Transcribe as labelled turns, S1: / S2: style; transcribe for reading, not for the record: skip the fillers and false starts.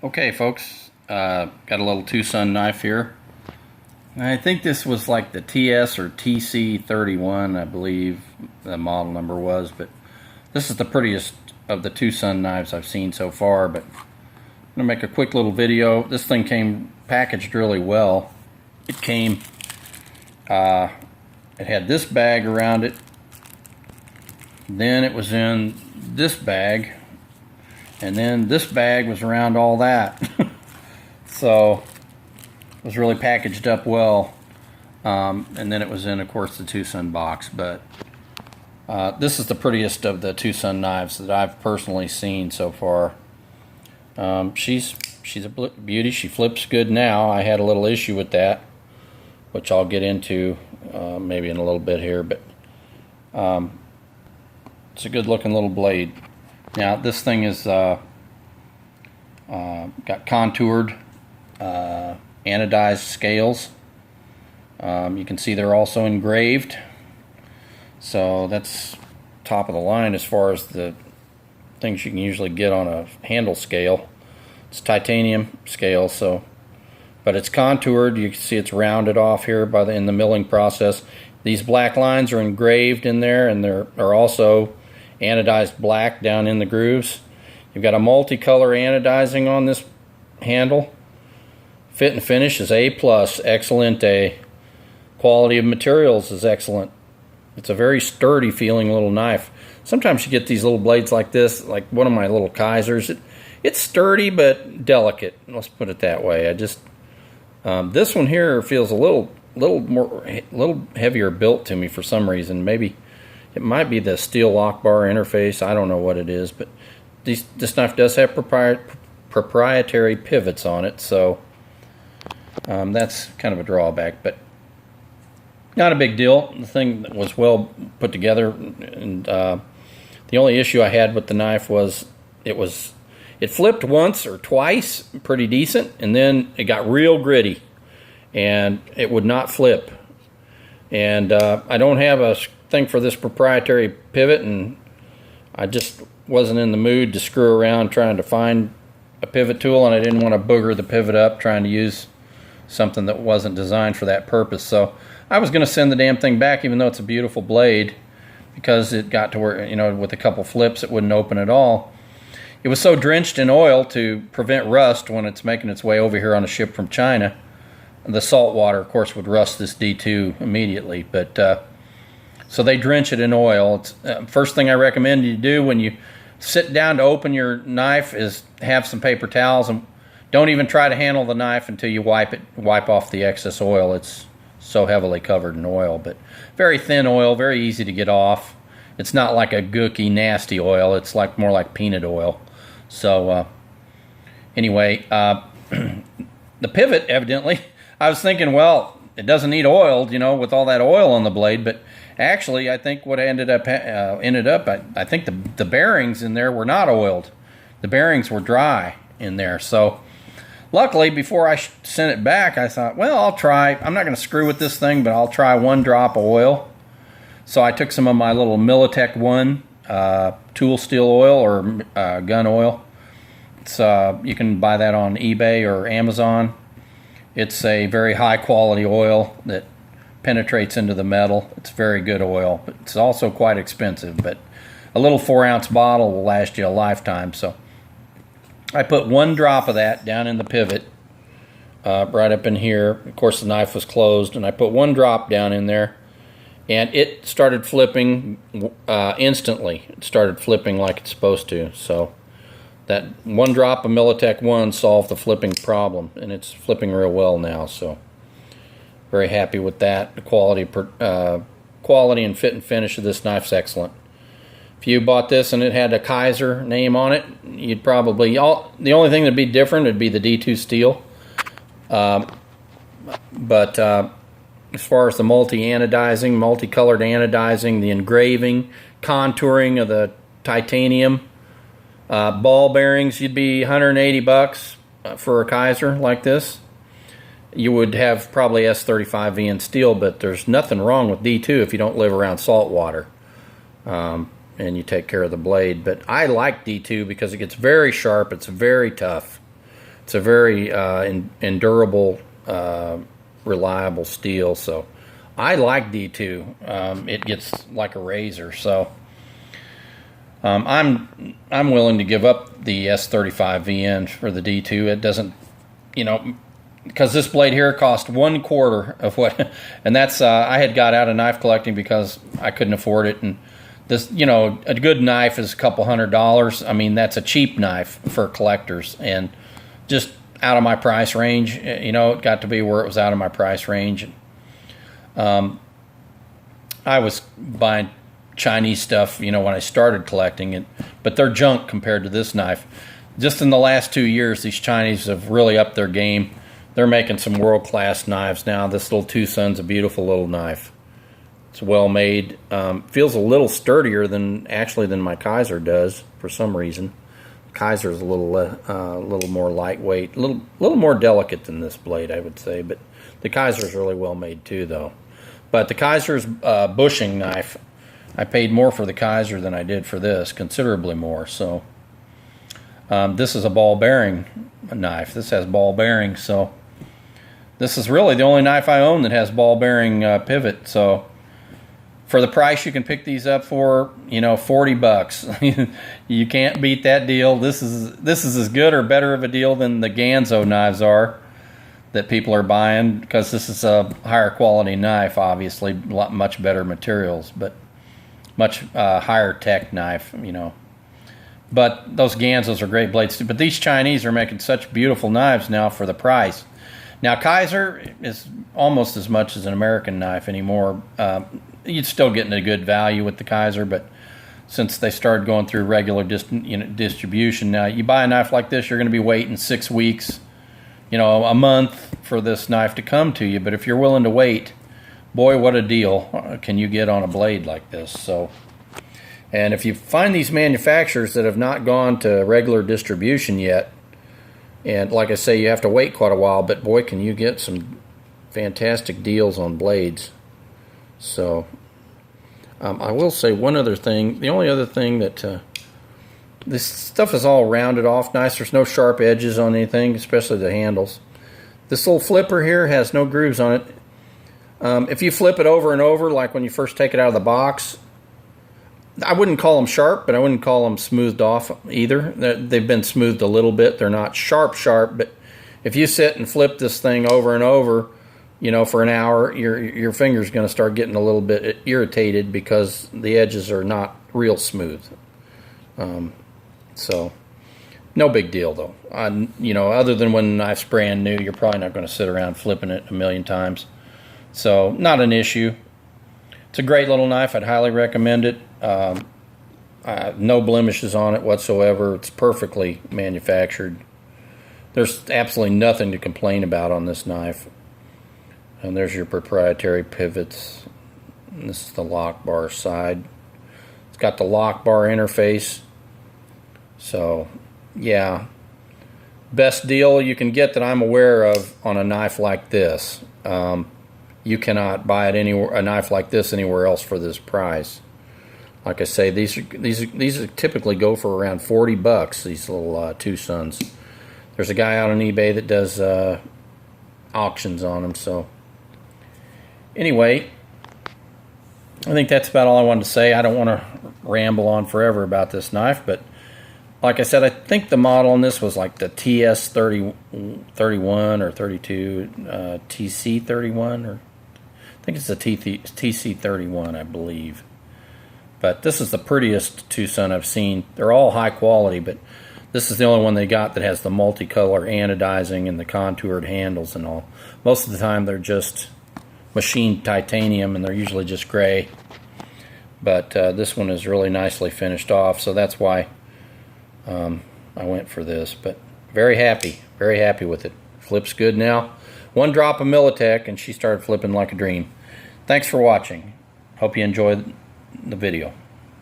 S1: Okay, folks, got a little Twosun knife here. I think this was like the TS or TC31, I believe the model number was, but this is the prettiest of the Twosun knives I've seen so far. But I'm going to make a quick little video. This thing came packaged really well. It came, it had this bag around it, then it was in this bag, and then this bag was around all that. So it was really packaged up well, and then it was in, of course, the Twosun box. But this is the prettiest of the Twosun knives that I've personally seen so far. She's a beauty. She flips good now. I had a little issue with that, which I'll get into maybe in a little bit here, but it's a good looking little blade. Now this thing is got contoured anodized scales. You can see they're also engraved, so that's top of the line as far as the things you can usually get on a handle scale. It's titanium scale, so but it's contoured. You can see it's rounded off here in the milling process. These black lines are engraved in there, and there are also anodized black down in the grooves. You've got a multicolor anodizing on this handle. Fit and finish is A+, excelente. Quality of materials is excellent. It's a very sturdy feeling little knife. Sometimes you get these little blades like this, like one of my little Kaisers. It's sturdy but delicate. Let's put it that way. This one here feels a little heavier built to me for some reason. Maybe it might be the steel lock bar interface. I don't know what it is, but this knife does have proprietary pivots on it, so that's kind of a drawback, but not a big deal. The thing was well put together, and the only issue I had with the knife was it flipped once or twice pretty decent, and then it got real gritty and it would not flip. And I don't have a thing for this proprietary pivot, and I just wasn't in the mood to screw around trying to find a pivot tool, and I didn't want to booger the pivot up trying to use something that wasn't designed for that purpose. So I was going to send the damn thing back, even though it's a beautiful blade, because it got to where, you know, with a couple flips it wouldn't open at all. It was so drenched in oil to prevent rust when it's making its way over here on a ship from China. The salt water, of course, would rust this D2 immediately, but so they drench it in oil. It's, first thing I recommend you do when you sit down to open your knife is have some paper towels, and don't even try to handle the knife until you wipe off the excess oil. It's so heavily covered in oil, but very thin oil, very easy to get off. It's not like a gooky, nasty oil. It's like more like peanut oil. So anyway, the pivot, evidently, I was thinking, well, it doesn't need oiled, you know, with all that oil on the blade, but actually, I think what ended up, I think the bearings in there were not oiled. The bearings were dry in there. So luckily, before I sent it back, I thought, well, I'll try. I'm not going to screw with this thing, but I'll try one drop of oil. So I took some of my little Militech 1 tool steel oil or gun oil. It's you can buy that on eBay or Amazon. It's a very high quality oil that penetrates into the metal. It's very good oil, but it's also quite expensive. But a little 4-ounce bottle will last you a lifetime. So I put one drop of that down in the pivot, right up in here. Of course, the knife was closed, and I put one drop down in there, and it started flipping instantly. It started flipping like it's supposed to. So that one drop of Militech 1 solved the flipping problem, and it's flipping real well now. So very happy with that. The quality and fit and finish of this knife's excellent. If you bought this and it had a Kaiser name on it, you'd probably, the only thing that'd be different would be the D2 steel. But as far as the multicolored anodizing, the engraving, contouring of the titanium, ball bearings, you'd be $180 for a Kaiser like this. You would have probably S35V in steel, but there's nothing wrong with D2 if you don't live around salt water. and you take care of the blade. But I like D2 because it gets very sharp, it's very tough, It's a very endurable, reliable steel. So I like D2. It gets like a razor. So I'm willing to give up the S35 VN for the D2. It doesn't, you know, because this blade here cost 1/4 of what, and that's I had got out of knife collecting because I couldn't afford it. And this, you know, a good knife is a couple $100. I mean, that's a cheap knife for collectors, and just out of my price range. You know, it got to be where it was out of my price range. I was buying Chinese stuff, you know, when I started collecting it, but they're junk compared to this knife. Just in the last 2 years, these Chinese have really upped their game. They're making some world-class knives now. This little Twosun's a beautiful little knife. It's well made. Feels a little sturdier than my Kaiser does for some reason. Kaiser's a little more lightweight, a little more delicate than this blade, I would say. But the Kaiser's really well made too, though. But the Kaiser's bushing knife, I paid more for the Kaiser than I did for this, considerably more. So this is a ball bearing knife. This has ball bearings, so this is really the only knife I own that has ball bearing pivot. So for the price you can pick these up for, you know, $40. You can't beat that deal. This is as good or better of a deal than the Ganzo knives are that people are buying, because this is a higher quality knife, obviously, much better materials, but much higher tech knife, you know. But those Ganzos are great blades too. But these Chinese are making such beautiful knives now for the price. Now Kaiser is almost as much as an American knife anymore. You're still getting a good value with the Kaiser, but since they started going through regular distribution, now you buy a knife like this, you're going to be waiting 6 weeks, you know, a month for this knife to come to you. But if you're willing to wait, boy, what a deal can you get on a blade like this. So, and if you find these manufacturers that have not gone to regular distribution yet, and like I say, you have to wait quite a while, but boy, can you get some fantastic deals on blades. So I will say one other thing. The only other thing that this stuff is all rounded off nice. There's no sharp edges on anything, especially the handles. This little flipper here has no grooves on it. If you flip it over and over, like when you first take it out of the box, I wouldn't call them sharp, but I wouldn't call them smoothed off either. They've been smoothed a little bit. They're not sharp, but if you sit and flip this thing over and over, you know, for an hour, your finger's going to start getting a little bit irritated because the edges are not real smooth. So, no big deal though. You know, other than when the knife's brand new, you're probably not going to sit around flipping it a million times. So, not an issue. It's a great little knife. I'd highly recommend it. No blemishes on it whatsoever. It's perfectly manufactured. There's absolutely nothing to complain about on this knife. And there's your proprietary pivots. And this is the lock bar side. It's got the lock bar interface. So, yeah. Best deal you can get that I'm aware of on a knife like this. You cannot buy it anywhere, a knife like this anywhere else for this price. Like I say, these typically go for around $40. These little Twosuns. There's a guy out on eBay that does auctions on them. So anyway, I think that's about all I wanted to say. I don't want to ramble on forever about this knife, but like I said, I think the model on this was like the TS31 or 32, TC31, or I think it's the TC31, I believe. But this is the prettiest Twosun I've seen. They're all high quality, but this is the only one they got that has the multicolor anodizing and the contoured handles and all. Most of the time they're just machined titanium, and they're usually just gray. But this one is really nicely finished off, so that's why I went for this. But very happy with it. Flips good now. One drop of Militech and she started flipping like a dream. Thanks for watching. Hope you enjoyed the video.